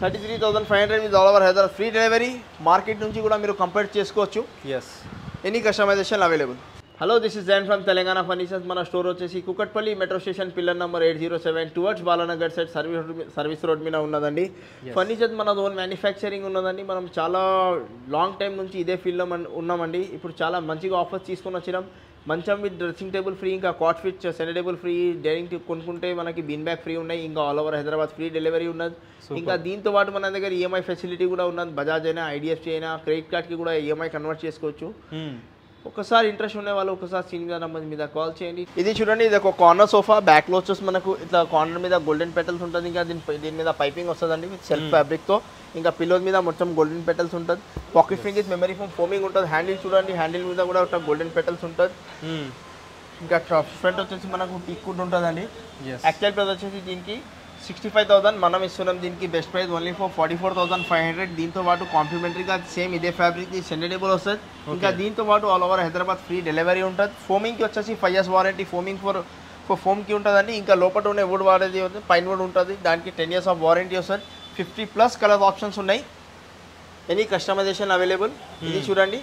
33,500 with all over Hyderabad free delivery. Market నుంచి కూడా మీరు కంపేర్ చేసుకోవచ్చు. Any customisation available. Hello, this is Jain from Telangana furnitures. మన స్టోర్ వచ్చేసి Kukatpally metro station pillar number 807 towards Balanagar side service road మీద ఉన్నదండి. ఫర్నిచర్ మన ఓన్ మ్యానుఫ్యాక్చరింగ్ ఉన్నదండి. మనం చాలా లాంగ్ టైం నుంచి ఇదే ఫీల్డ్లో ఉన్నామండి. ఇప్పుడు చాలా మంచిగా ఆఫర్స్ తీసుకొని వచ్చినాం. మంచం విత్ డ్రెస్సింగ్ టేబుల్ ఫ్రీ, ఇంకా cot fit centre table free, dining కొనుక్కుంటే మనకి బిన్ బ్యాగ్ ఫ్రీ ఉన్నాయి. ఇంకా all over Hyderabad free delivery ఉన్నది. ఇంకా దీంతో పాటు మన దగ్గర ఈఎంఐ ఫెసిలిటీ కూడా ఉన్నది. బజాజ్ అయినా, ఐడిఎఫ్సి అయినా, క్రెడిట్ కార్డ్కి కూడా ఈఎంఐ కన్వర్ట్ చేసుకోవచ్చు. ఒకసారి ఇంట్రెస్ట్ ఉండే వాళ్ళు ఒకసారి సీనియర్ నెంబర్ మీద కాల్ చేయండి. ఇది చూడండి, ఇది ఒక కార్నర్ సోఫా. బ్యాక్లో వచ్చేసి మనకు ఇట్లా కార్నర్ మీద గోల్డెన్ పెటల్స్ ఉంటుంది. ఇంకా దీని మీద పైపింగ్ వస్తుందండి విత్ సెల్ఫ్ ఫ్యాబ్రిక్తో. ఇంకా పిల్లోస్ మీద మొత్తం గోల్డెన్ పెటల్స్ ఉంటుంది. Pocket ఫింగ్ with memory foam foaming ఉంటుంది. హ్యాండిల్ చూడండి, హ్యాండిల్ మీద కూడా ఒక గోల్డెన్ పెటల్స్ ఉంటుంది. ఇంకా ఫ్రంట్ వచ్చేసి మనకు టీక్ వుడ్ ఉంటుందండి. యాక్చువల్ ప్రైస్ వచ్చేసి దీనికి 65,000 మనం ఇస్తున్నాం. దీనికి బెస్ట్ ప్రైస్ ఓన్లీ ఫర్ 44,500. దీంతో పాటు కాంప్లిమెంటరీగా సేమ్ ఇదే ఫ్యాబ్రిక్ సెంటర్ టేబుల్ వస్తుంది. ఇంకా దీంతో పాటు all over Hyderabad free delivery ఉంటుంది. ఫోమింగ్కి వచ్చేసి 5 years వారంటీ ఫోమింగ్ ఫర్ ఫోమ్కి ఉంటుందండి. ఇంకా లోపల ఉండే వుడ్ వాడేది పైన వుడ్ ఉంటుంది. దానికి 10 years ఆఫ్ వారంటీ వస్తుంది. 50+ కలర్ ఆప్షన్స్ ఉన్నాయి. Any customisation available. ఇది చూడండి,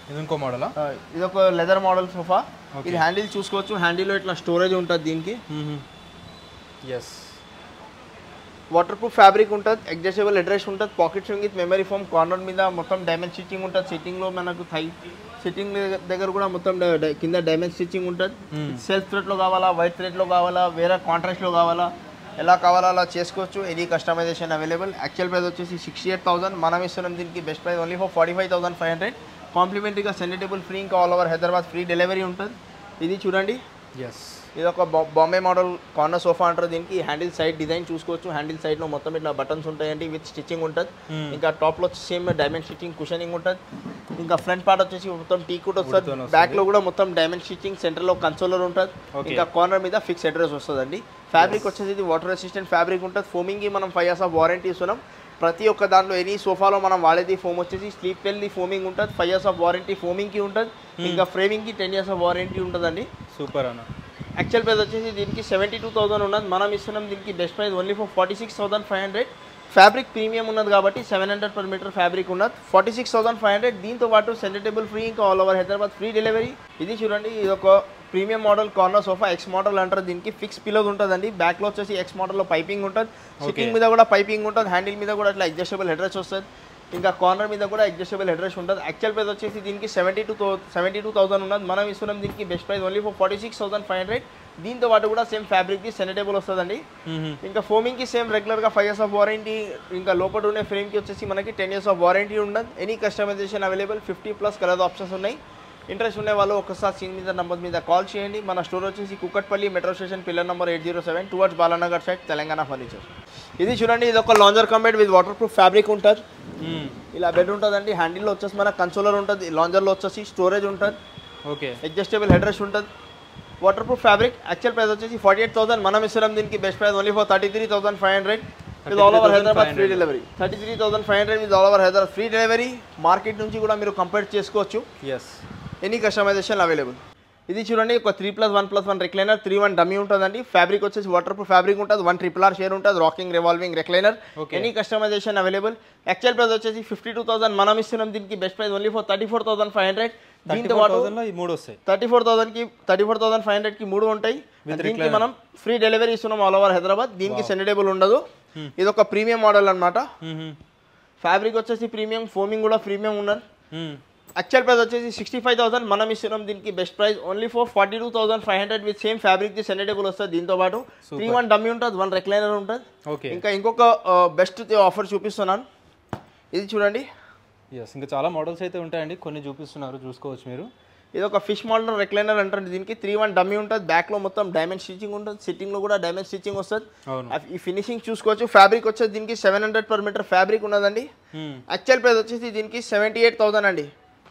ఇది ఇంకో మోడల్. ఇది ఒక లెదర్ మోడల్ సోఫా. ఇది హ్యాండిల్ చూసుకోవచ్చు. హ్యాండిల్లో ఇట్లా స్టోరేజ్ ఉంటుంది. దీనికి వాటర్ ప్రూఫ్ ఫ్యాబ్రిక్ ఉంటుంది. అడ్జస్టబుల్ హెడ్ రెస్ట్ ఉంటుంది. Pocket swing with memory foam. Corner మీద మొత్తం డైమండ్ స్టిచ్చింగ్ ఉంటుంది. సిట్టింగ్లో మనకు సిట్టింగ్ దగ్గర కూడా మొత్తం కింద డైమండ్ స్టిచ్చింగ్ ఉంటుంది. సెల్ఫ్ థ్రెడ్లో కావాలా, వైట్ థ్రెడ్లో కావాలా, వేరే కాంట్రాస్ట్లో కావాలా, ఎలా కావాలా అలా చేసుకోవచ్చు. Any customisation available. Actual price వచ్చేసి 68,000 మనం ఇస్తున్నాం. దీనికి బెస్ట్ ప్రైస్ ఓన్లీ ఫర్ 45,500. కాంప్లిమెంటరీగా సెంటర్ టేబుల్ ఫ్రీ, ఇంకా all over Hyderabad free delivery ఉంటుంది. ఇది చూడండి, ఇది ఒక బాంబే మోడల్ కార్నర్ సోఫా అంటారు. దీనికి హ్యాండిల్ సైడ్ డిజైన్ చూసుకోవచ్చు. హ్యాండిల్ సైడ్ లో మొత్తం ఇట్లా బటన్స్ ఉంటాయండి విత్ స్టిచ్చింగ్ ఉంటుంది. ఇంకా టాప్ లో సేమ్ డైమండ్ స్టిచ్చింగ్ కుషనింగ్ ఉంటుంది. ఇంకా ఫ్రంట్ పార్ట్ వచ్చేసి మొత్తం టీ కుట్ వస్తుంది. బ్యాక్ లో కూడా మొత్తం డైమండ్ స్టిచ్చింగ్, సెంటర్ లో కన్సోలర్ ఉంటుంది. ఇంకా కార్నర్ మీద ఫిక్స్ అడ్రస్ వస్తుందండి. ఫ్యాబ్రిక్ వచ్చేసి ఇది వాటర్ రెసిస్టెంట్ ఫ్యాబ్రిక్ ఉంటుంది. ఫోమింగ్ కి మనం 5 years ఆఫ్ వారంటీ ఇస్తున్నాం. ప్రతి ఒక్క దాంట్లో ఎనీ సోఫాలో మనం వాడేది ఫోమ్ వచ్చేసి స్లీప్ వెల్ది ఫోమింగ్ ఉంటుంది. 5 years ఆఫ్ వారంటీ ఫోమింగ్ కి ఉంటుంది. ఇంకా ఫ్రేమింగ్ కి 10 years ఆఫ్ వారంటీ ఉంటుందండి. సూపర్ అన్న. యాక్చువల్ ప్రైస్ వచ్చేసి దీనికి 72,000 ఉన్నది. మనం ఇస్తున్నాం దీనికి best price only for 46,500. Fabric premium ఉన్నది కాబట్టి 700 per meter ఫ్యాబ్రిక్ ఉన్నది. 46,500. దీంతో పాటు సెంటర్ టేబుల్ ఫ్రీ, ఇంకా all over Hyderabad free delivery. ఇది చూడండి, ఇది ఒక premium model corner sofa. X model అంటారు. దీనికి ఫిక్స్ పిల్లోస్ ఉంటుందండి. బ్యాక్ లో వచ్చేసి ఎక్స్ మోడల్లో పైపింగ్ ఉంటుంది. సిట్టింగ్ మీద కూడా పైపింగ్ ఉంటుంది. హ్యాండిల్ మీద కూడా ఇట్లా అడ్జస్టబుల్ హెడ్ రెస్ట్ వస్తుంది. ఇంకా కార్నర్ మీద కూడా అడ్జస్టబుల్ హెడ్ రెస్ట్ ఉంటుంది. యాక్చువల్ ప్రైస్ వచ్చేసి దీనికి 72,000 ఉన్నది. మనం ఇస్తున్నాం దీనికి బెస్ట్ ప్రైస్ ఓన్లీ ఫర్ 46,500. దీంతో పాటు కూడా సేమ్ ఫ్యాబ్రిక్ కి సెంటర్ టేబుల్ వస్తుందండి. ఇంకా ఫోమింగ్ కి సేమ్ రెగ్యులర్ గా 5 years ఆఫ్ వారంటీ. ఇంకా లోపల ఉండే ఫ్రేమ్ కి వచ్చేసి మనకి 10 years ఆఫ్ వారంటీ ఉండదు. Any customisation available. 50+ colour options ఉన్నాయి. ఇంట్రెస్ట్ ఉండే వాళ్ళు ఒకసారి సీనియర్ నెంబర్ మీద కాల్ చేయండి. మన స్టోర్ వచ్చేసి Kukatpally metro station pillar number 807 towards Balanagar side Telangana furniture. ఇది చూడండి, ఇది ఒక lounger cum bed with water proof fabric ఉంటుంది. ఇలా బెడ్ ఉంటుందండి. హ్యాండిల్లో వచ్చేసి మన కన్సోలర్ ఉంటుంది. లాంజర్లో వచ్చేసి స్టోరేజ్ ఉంటుంది. అడ్జస్టబుల్ హెడ్ రెస్ట్ ఉంటుంది. Water proof fabric. Actual price వచ్చేసి 48,000 మనం ఇస్తున్నాం. దీనికి best price only for 33,500 with all over Hyderabad free delivery. 33,500 with all over Hyderabad free delivery. Market నుంచి కూడా మీరు కంపేర్ చేసుకోవచ్చు. Any customisation available. ఇది చూడండి, ఒక 3+1+1 రెక్లైనర్. 3-1 డమ్మీ ఉంటుందండి. ఫ్యాబ్రిక్ వచ్చేసి వాటర్ ప్రూఫ్ ఫ్యాబ్రిక్ ఉంటుంది. 1 RRR షేర్ ఉంటుంది. Rocking revolving recliner. Any customisation available. Actual price వచ్చేసి 52,000 మనం ఇస్తున్నాం. దీనికి బెస్ట్ ప్రైస్ ఓన్లీ ఫర్ 34,500. దీంతో పాటు 34,500 కి 3 ఉంటాయి. దీనికి మనం ఫ్రీ డెలివరీ ఇస్తున్నాం ఆల్ ఓవర్ హైదరాబాద్. దీనికి సెంటర్ టేబుల్ ఉండదు. ఇది ఒక ప్రీమియం మోడల్ అనమాట. ఫ్యాబ్రిక్ వచ్చేసి ప్రీమియం, ఫోమింగ్ కూడా ప్రీమియం ఉన్నది. యాక్చువల్ ప్రైస్ వచ్చేసి 65,000 మనం ఇస్తున్నాం. దీనికి best price only for 42,500 with same fabric the centre table వస్తుంది. దీంతో పాటు 3-1 డమ్మీ ఉంటుంది. 1 రెక్లైనర్ ఉంటుంది. ఇంకా ఇంకొక బెస్ట్ ఆఫర్ చూపిస్తున్నాను. ఇది చూడండి, ఇంకా చాలా మోడల్స్ అయితే ఉంటాయండి. కొన్ని చూపిస్తున్నారు, చూసుకోవచ్చు మీరు. ఇది ఒక ఫిష్ మోడల్ రెక్లైనర్ అంటారు. దీనికి 3-1 డమ్మీ ఉంటుంది. బ్యాక్ లో మొత్తం డైమండ్ స్టిచ్చింగ్ ఉంటుంది. సిట్టింగ్ లో కూడా డైమండ్ స్టిచ్చింగ్ వస్తుంది. ఈ ఫినిషింగ్ చూసుకోవచ్చు. ఫ్యాబ్రిక్ వచ్చేసి దీనికి 700 per meter ఫ్యాబ్రిక్ ఉన్నదండి. యాక్చువల్ ప్రైస్ వచ్చేసి దీనికి 78,000 అండి.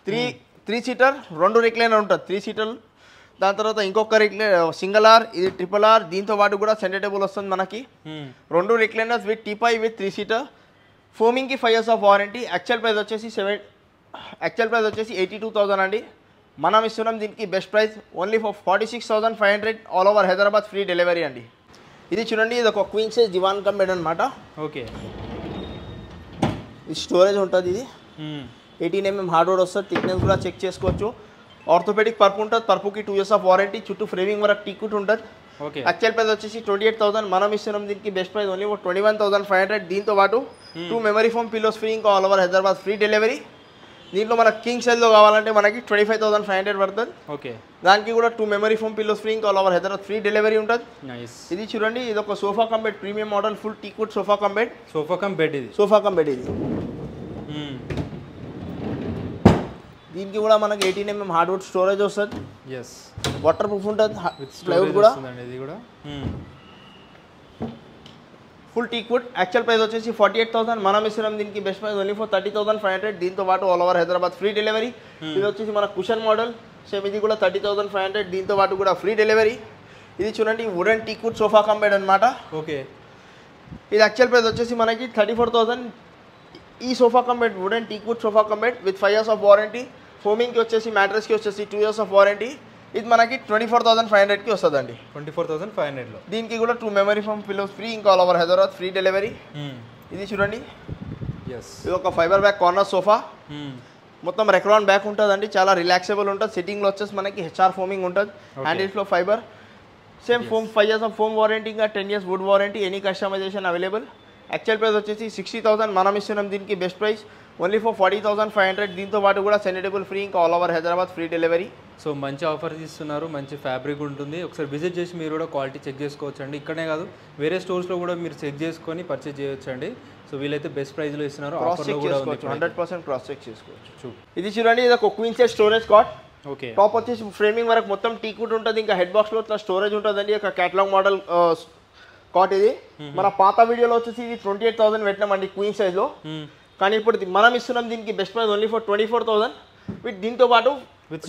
3 seater 2 రెక్లైనర్ ఉంటుంది. 3 seater. దాని తర్వాత ఇంకొక సింగిల్ ఆర్, ఇది RRR. దీంతో పాటు కూడా సెంటర్ టేబుల్ వస్తుంది మనకి. 2 recliners with teapoy with 3 seater. Foaming కి 5 years of warranty. Actual price వచ్చేసి 82,000 అండి. మనం ఇస్తున్నాం దీనికి best price only for 46,500 all over Hyderabad free delivery అండి. ఇది చూడండి, ఇది ఒక queen size divan cum bed అనమాట. ఇది స్టోరేజ్ ఉంటుంది. ఇది 18 mm హార్డ్వుడ్ వస్తుంది. థిక్నెస్ కూడా చెక్ చేసుకోవచ్చు. ఆర్థోపెడిక్ పర్పు ఉంటుంది. పర్పుకి 2 years ఆఫ్ వారంటీ. చుట్టూ ఫ్రేమింగ్ వరకు టీకుట్ ఉంటుంది. ఓకే. యాక్చువల్ ప్రైస్ వచ్చేసి 28,000. మనం ఇస్తున్నాం దీనికి బెస్ట్ ప్రైస్ ఓన్లీ 21,500. దీంతో పాటు 2 మెమరీ ఫోమ్ పిల్లోస్ ఫ్రీ, ఇంకా all over Hyderabad free delivery. దీంట్లో మనకి కింగ్ సైజ్లో కావాలంటే మనకి 25,500 పడుతుంది. ఓకే. దానికి కూడా 2 మెమరీ ఫోమ్ పిల్లోస్ ఫ్రీ, ఇంకా all over Hyderabad free delivery ఉంటుంది. నైస్. ఇది చూడండి, ఇది ఒక sofa cum bed premium model full టీకుట్ sofa cum bed. Sofa cum bed ఇది. సోఫా కమ్ బెడ్ ఇది. దీనికి కూడా మనకి 18 mm హార్డ్వుడ్ స్టోరేజ్ వస్తుంది. ఎస్. వాటర్ ప్రూఫ్ ఉంటుంది. ప్లైవుడ్ కూడా ఇది కూడా ఫుల్ టీక్వుడ్. యాక్చువల్ ప్రైస్ వచ్చేసి 48,000. మనం ఇస్తున్నాం దీనికి బెస్ట్ ప్రైస్ ఓన్లీ 30,500. దీంతో పాటు all over Hyderabad free delivery. ఇది వచ్చేసి మన కుషన్ మోడల్. సేమ్ ఇది కూడా 30,500. దీంతో పాటు కూడా ఫ్రీ డెలివరీ. ఇది చూడండి, wooden teakwood sofa cum bed అనమాట. ఓకే. ఇది యాక్చువల్ ప్రైస్ వచ్చేసి మనకి 34,000. ఈ sofa cum bed wooden teakwood sofa cum bed with 5 years of warranty. ఫోమింగ్కి వచ్చేసి మ్యాట్రెస్కి వచ్చేసి 2 years ఆఫ్ వారంటీ. ఇది మనకి 24,500కి వస్తుందండి. 24,500లో. దీనికి కూడా 2 మెమరీ ఫోమ్ పిల్లోస్ ఫ్రీ, ఇంకా all over Hyderabad free delivery. ఇది చూడండి, ఇది ఒక ఫైబర్ బ్యాక్ కార్నర్ సోఫా. మొత్తం రెక్రాన్ బ్యాక్ ఉంటుందండి. చాలా రిలాక్సేబుల్ ఉంటుంది. సిట్టింగ్లో వచ్చేసి మనకి హెచ్ఆర్ ఫోమింగ్ ఉంటుంది. హ్యాండిల్స్లో fibre. Same foam 5 years of foam warranty, ఇంకా 10 years wood warranty. Any customisation available. Actual price వచ్చేసి 60,000. మనం ఇస్తున్నాం దీనికి బెస్ట్ ప్రైస్ ఓన్లీ 40,500. దీంతో పాటు కూడా సెండేబుల్ ఫ్రీ, ఇంకా all over Hyderabad free delivery. So మంచి ఆఫర్స్ ఇస్తున్నారు. మంచి ఫ్యాబ్రిక్ ఉంటుంది. ఒకసారి విజిట్ చేసి మీరు కూడా క్వాలిటీ చెక్ చేసుకోవచ్చు అండి. ఇక్కడనే కాదు, వేరే స్టోర్స్లో కూడా మీరు చెక్ చేసుకొని పర్చేజ్ చేయొచ్చు అండి. సో వీళ్ళైతే బెస్ట్ ప్రైస్లో ఇస్తున్నారు. ఆఫర్లో కూడా 100% క్రాస్ చెక్ చేసుకోవచ్చు. ఇది చూడండి, ఇది ఒక queen size storage cot. Okay. Top వచ్చేసి ఫ్రేమింగ్ వరకు మొత్తం టీకుట్ ఉంటుంది. ఇంకా హెడ్ బాక్స్లో ఇట్లా స్టోరేజ్ ఉంటుందండి. ఒక కేటలాగ్ మోడల్ కాట్ ఇది. మన పాత వీడియోలో వచ్చేసి ఇది 28,000 పెట్టినామండి క్వీన్ సైజ్లో. కానీ ఇప్పుడు మనం ఇస్తున్నాం దీనికి బెస్ట్ ప్రైస్ ఓన్లీ 24,000 విత్ దీంతో పాటు విత్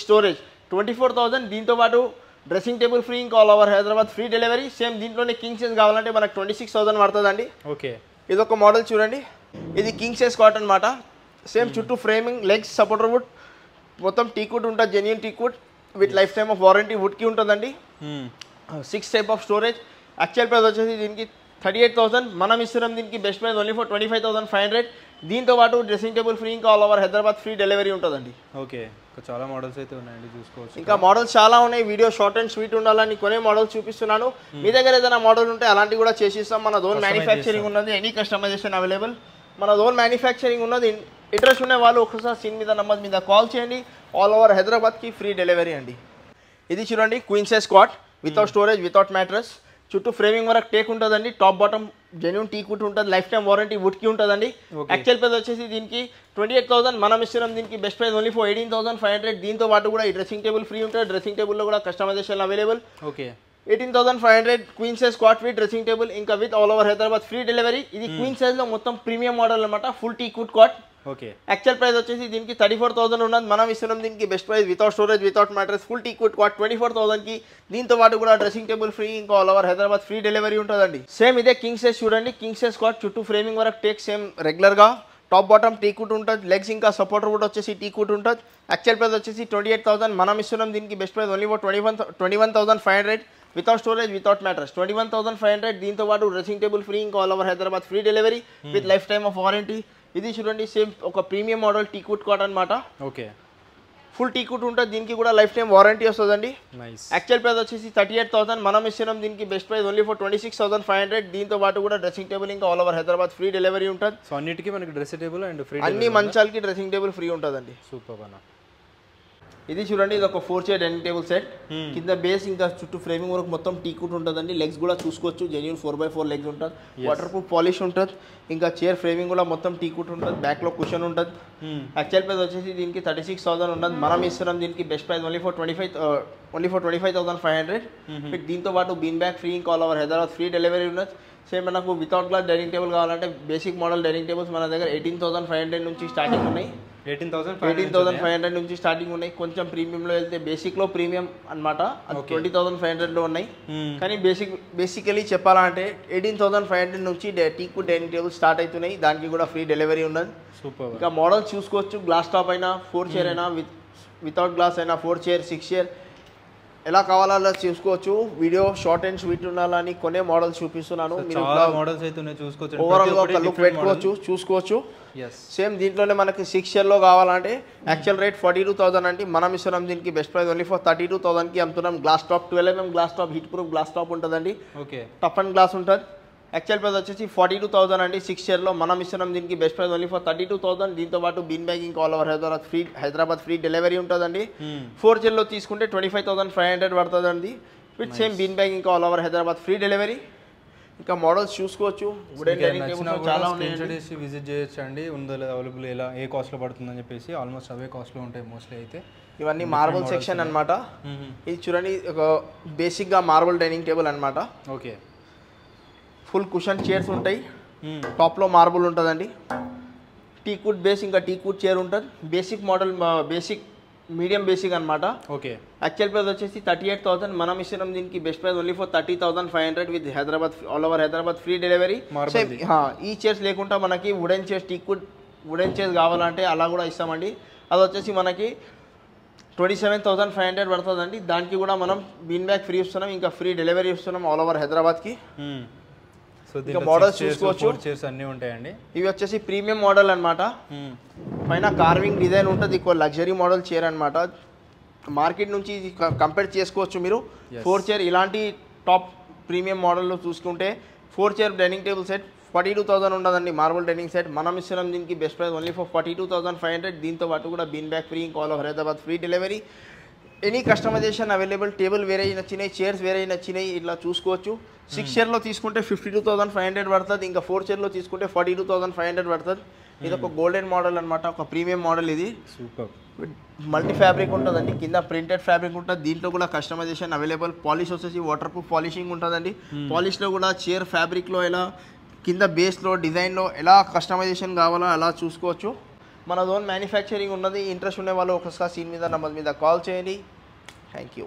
స్టోరేజ్ 24,000. దీంతో పాటు డ్రెస్సింగ్ టేబుల్ ఫ్రీ, ఇంకా all over Hyderabad free delivery. Same దీంట్లోనే కింగ్ సైజ్ కావాలంటే మనకు 26,000 పడుతుందండి. ఓకే. ఇది ఒక మోడల్ చూడండి, ఇది కింగ్ సైజ్ కాట్ అనమాట. సేమ్ చుట్టూ ఫ్రేమింగ్, లెగ్స్, సపోర్టర్ వుడ్ మొత్తం టీకుడ్ ఉంటుంది. Genuine టీకుడ్ with life time of warranty వుడ్కి ఉంటుందండి. 6 type of storage. Actual price వచ్చేసి దీనికి 38,000. మనం ఇస్తున్నాం దీనికి బెస్ట్ ప్రైస్ ఓన్లీ 25,500. దీంతో పాటు డ్రెస్సింగ్ టేబుల్ ఫ్రీ, ఇంకా all over Hyderabad free delivery ఉంటుందండి. ఓకే. చాలా మోడల్స్ అయితే ఉన్నాయండి, చూసుకోవచ్చు. ఇంకా మోడల్స్ చాలా ఉన్నాయి. వీడియో షార్ట్ అండ్ స్వీట్ ఉండాలని కొనే మోడల్స్ చూపిస్తున్నాను. మీ దగ్గర ఏదైనా మోడల్ ఉంటే అలాంటివి కూడా చేసిస్తాం. మన ఓన్ మ్యానుఫ్యాక్చరింగ్ ఉన్నది. Any customisation available. మన ఓన్ మ్యానుఫ్యాక్చరింగ్ ఉన్నది. ఇంట్రెస్ట్ ఉన్న వాళ్ళు ఒకసారి స్క్రీన్ మీద నంబర్ మీద కాల్ చేయండి. ఆల్ ఓవర్ హైదరాబాద్కి ఫ్రీ డెలివరీ అండి. ఇది చూడండి, queen size cot without storage, without mattress. చుట్టూ ఫ్రేమింగ్ వరకు టేక్ ఉంటుందండి. టాప్ బాటమ్ జెన్యూన్ టీకుట్ ఉంటుంది. లైఫ్ టైమ్ వారంటీ వుడ్కి ఉంటుందండి. యాక్చువల్ ప్రైస్ వచ్చేసి దీనికి 28,000. మనం ఇస్తున్నాం దీనికి బెస్ట్ ప్రైస్ ఓన్లీ 18,500. దీంతో పాటు కూడా ఈ డ్రెస్సింగ్ టేబుల్ ఫ్రీ ఉంటుంది. డ్రెస్సింగ్ టేబుల్లో కూడా customisation available. Okay. 18,500 queen size cot with dressing table, ఇంకా with all over Hyderabad free delivery. ఇది క్వీన్ సైజ్లో మొత్తం ప్రీమియం మోడల్ అనమాట. ఫుల్ టీకుట్ కాట్. ఓకే. యాక్చువల్ ప్రైస్ వచ్చేసి దీనికి 34,000 ఉన్నది. మనం ఇస్తున్నాం దీనికి best price without storage, without mattress, full టీకుట్ కాట్ 24,000కి. దీంతో పాటు కూడా డ్రెస్సింగ్ టేబుల్ ఫ్రీ, ఇంకా all over Hyderabad free delivery ఉంటుందండి. సేమ్ ఇదే కింగ్ సైజ్ చూడండి, కింగ్ సైజ్ కాట్ చుట్టూ ఫ్రేమింగ్ వరకు టేక్ సేమ్ రెగ్యులర్గా. టాప్ బాటమ్ టీకుట్ ఉంటుంది. లెగ్స్ ఇంకా సపోర్టర్ కూడా వచ్చేసి టీకుట్ ఉంటుంది. యాక్చువల్ ప్రైస్ వచ్చేసి 28,000. మనం ఇస్తున్నాం దీనికి best price only 21,500 without storage, without mattress 21,500. దీంతో పాటు డ్రెస్సింగ్ టేబుల్ ఫ్రీ, ఇంకా all over Hyderabad free delivery with life time of warranty. ఇది చూడండి, సేమ్ ఒక ప్రీమియం మోడల్ టీకుట్ కాట్ అనమాట. ఓకే. ఫుల్ టీకుట్ ఉంటుంది. దీనికి కూడా లైఫ్ టైమ్ వారంటీ వస్తుందండి. నైస్. యాక్చువల్ ప్రైస్ వచ్చేసి 38,000. మనం ఇస్తున్నాం దీనికి బెస్ట్ ప్రైస్ ఓన్లీ 26,500. దీంతో పాటు కూడా డ్రెస్సింగ్ టేబుల్, ఇంకా all over Hyderabad free delivery ఉంటుంది. సో అన్నిటికీ మనకి డ్రెస్సింగ్ టేబుల్ అండ్ ఫ్రీ, అన్ని మంచాలకి డ్రెస్సింగ్ టేబుల్ ఫ్రీ ఉంటుందండి. సూపర్ అన్న. ఇది చూడండి, ఇది ఒక 4 chair డైనింగ్ టేబుల్ సెట్. కింద బేస్ ఇంకా చుట్టూ ఫ్రేమింగ్ వరకు మొత్తం టీకుట్ ఉంటుందండి. లెగ్స్ కూడా చూసుకోవచ్చు, జెన్యూన్ 4x4 లెగ్స్ ఉంటుంది. వాటర్ ప్రూఫ్ పాలిష్ ఉంటుంది. ఇంకా చైర్ ఫ్రేమింగ్ కూడా మొత్తం టీకుట్ ఉంటుంది. బ్యాక్లో కుషన్ ఉంటుంది. యాక్చువల్ ప్రైస్ వచ్చేసి దీనికి 36,000 ఉంటుంది. మనం ఇస్తున్నాం దీనికి బెస్ట్ ప్రైస్ ఓన్లీ 25,500. దీంతో పాటు బీన్ బ్యాగ్ ఫ్రీ, ఇంకా all over Hyderabad free delivery ఉన్నది. సేమ్ మనకు వితౌట్ గ్లాస్ డైనింగ్ టేబుల్ కావాలంటే బేసిక్ మోడల్ డైనింగ్ టేబుల్స్ మన దగ్గర 18,500 నుంచి స్టార్టింగ్ ఉన్నాయి. 18,500 నుంచి స్టార్టింగ్ ఉన్నాయి. కొంచెం ప్రీమియంలో వెళ్తే బేసిక్లో ప్రీమియం అనమాట, అది 20,500లో ఉన్నాయి. కానీ బేసికలీ చెప్పాలంటే 18,500 నుంచి టీకుడ్ డైనింగ్ టేబుల్ స్టార్ట్ అవుతున్నాయి. దానికి కూడా ఫ్రీ డెలివరీ ఉన్నది. సూపర్. ఇంకా మోడల్ చూసుకోవచ్చు. గ్లాస్ టాప్ అయినా, 4 chair అయినా, వితౌట్ గ్లాస్ అయినా, 4 chair, 6 chair ఎలా కావాలో అలా చూసుకోవచ్చు. వీడియో షార్ట్ అండ్ స్వీట్ ఉండాలని కొనే మోడల్స్ చూపిస్తున్నాను. చాలా మోడల్స్ అయితే ఉన్నాయి, చూసుకోవచ్చు. ఓవరాల్గా లుక్ పెట్టుకోవచ్చు, చూసుకోవచ్చు. సేమ్ దీంట్లోనే మనకి 6 ఇయర్లో కావాలంటే యాక్చువల్ రేట్ 42,000 అంటే మనం ఇస్తున్నాం దీనికి బెస్ట్ ప్రైస్ ఓన్లీ ఫర్ 32,000కి అమ్ముతున్నాం. Glass top 12mm glass top, heat proof glass top ఉంటుందండి. ఓకే, టఫ్ అండ్ గ్లాస్ ఉంటుంది. యాక్చువల్ ప్రైస్ వచ్చేసి 42,000 అండి. 6 ఇయర్లో మనం ఇస్తున్నాం దీనికి బెస్ట్ ప్రైస్ ఓన్లీ ఫర్ 32,000. దీంతో పాటు bean bagging all over Hyderabad free delivery ఉంటుందండి. 4 ఇయర్లో తీసుకుంటే 25,500 పడుతుందండి. With same bean bagging all over Hyderabad free delivery. ఇంకా మోడల్స్ చూసుకోవచ్చు. చాలా విజిట్ చేయొచ్చు అండి. ఉందో లేదా అవైలబుల్, ఎలా ఏ కాస్ట్లో పడుతుందని చెప్పేసి ఆల్మోస్ట్ అవే కాస్ట్లో ఉంటాయి మోస్ట్లీ. అయితే ఇవన్నీ మార్బుల్ సెక్షన్ అనమాట. ఇది చూడండి, ఒక బేసిక్గా మార్బుల్ డైనింగ్ టేబుల్ అనమాట. ఓకే, ఫుల్ కుషన్ చైర్స్ ఉంటాయి. టాప్లో మార్బుల్ ఉంటుందండి. టీకుడ్ బేస్, ఇంకా టీకుడ్ చైర్ ఉంటుంది. Basic model, basic medium basic అనమాట. ఓకే, యాక్చువల్ ప్రైస్ వచ్చేసి 38,000. మనం ఇస్తున్నాం దీనికి best price only for 30,500 with Hyderabad all over Hyderabad free delivery. ఈ చైర్స్ లేకుండా మనకి వుడెన్ చైర్స్, టీకుడ్ వుడెన్ చైర్స్ కావాలంటే అలా కూడా ఇస్తామండి. అది వచ్చేసి మనకి 27,500 పడుతుందండి. దానికి కూడా మనం బీన్ బ్యాగ్ ఫ్రీ ఇస్తున్నాం, ఇంకా ఫ్రీ డెలివరీ ఇస్తున్నాం ఆల్ ఓవర్ హైదరాబాద్కి. ఇంకా మోడల్స్ చూసుకోవచ్చు, అన్నీ ఉంటాయండి. ఇవి వచ్చేసి ప్రీమియం మోడల్ అనమాట. పైన కార్వింగ్ డిజైన్ ఉంటుంది. ఎక్కువ లగ్జరీ మోడల్ చైర్ అనమాట. మార్కెట్ నుంచి ఇది కంపేర్ చేసుకోవచ్చు మీరు. 4 చైర్ ఇలాంటి టాప్ ప్రీమియం మోడల్లో చూసుకుంటే 4 చైర్ డైనింగ్ టేబుల్ సెట్ 42,000 ఉండదండి. మార్బుల్ డైనింగ్ సెట్ మనం ఇస్తున్నాం దీనికి బెస్ట్ ప్రైస్ ఓన్లీ ఫర్ 42,500. దీంతో పాటు కూడా bean bag free, all over Hyderabad free delivery. Any customisation available. Table వేరే నచ్చినాయి, చైర్స్ వేరే నచ్చినాయి, ఇట్లా చూసుకోవచ్చు. 6 చైర్లో తీసుకుంటే 52,500 పడుతుంది. ఇంకా 4 చైర్లో తీసుకుంటే 42,500 పడుతుంది. ఇది ఒక గోల్డెన్ మోడల్ అనమాట, ఒక ప్రీమియం మోడల్. ఇది సూపర్ మల్టీ ఫ్యాబ్రిక్ ఉంటుందండి. కింద ప్రింటెడ్ ఫ్యాబ్రిక్ ఉంటుంది. దీంట్లో కూడా కస్టమైజేషన్ అవైలబుల్. పాలిష్ వచ్చేసి వాటర్ ప్రూఫ్ పాలిషింగ్ ఉంటుందండి. పాలిష్లో కూడా చైర్ ఫ్యాబ్రిక్లో ఎలా, కింద బేస్లో డిజైన్లో ఎలా కస్టమైజేషన్ కావాలో అలా చూసుకోవచ్చు. మన ఓన్ మ్యానుఫ్యాక్చరింగ్ ఉన్నది. ఇంట్రెస్ట్ ఉండే వాళ్ళు ఒకసారి సీన్ మీద, నంబర్ మీద కాల్ చేయండి. Thank you.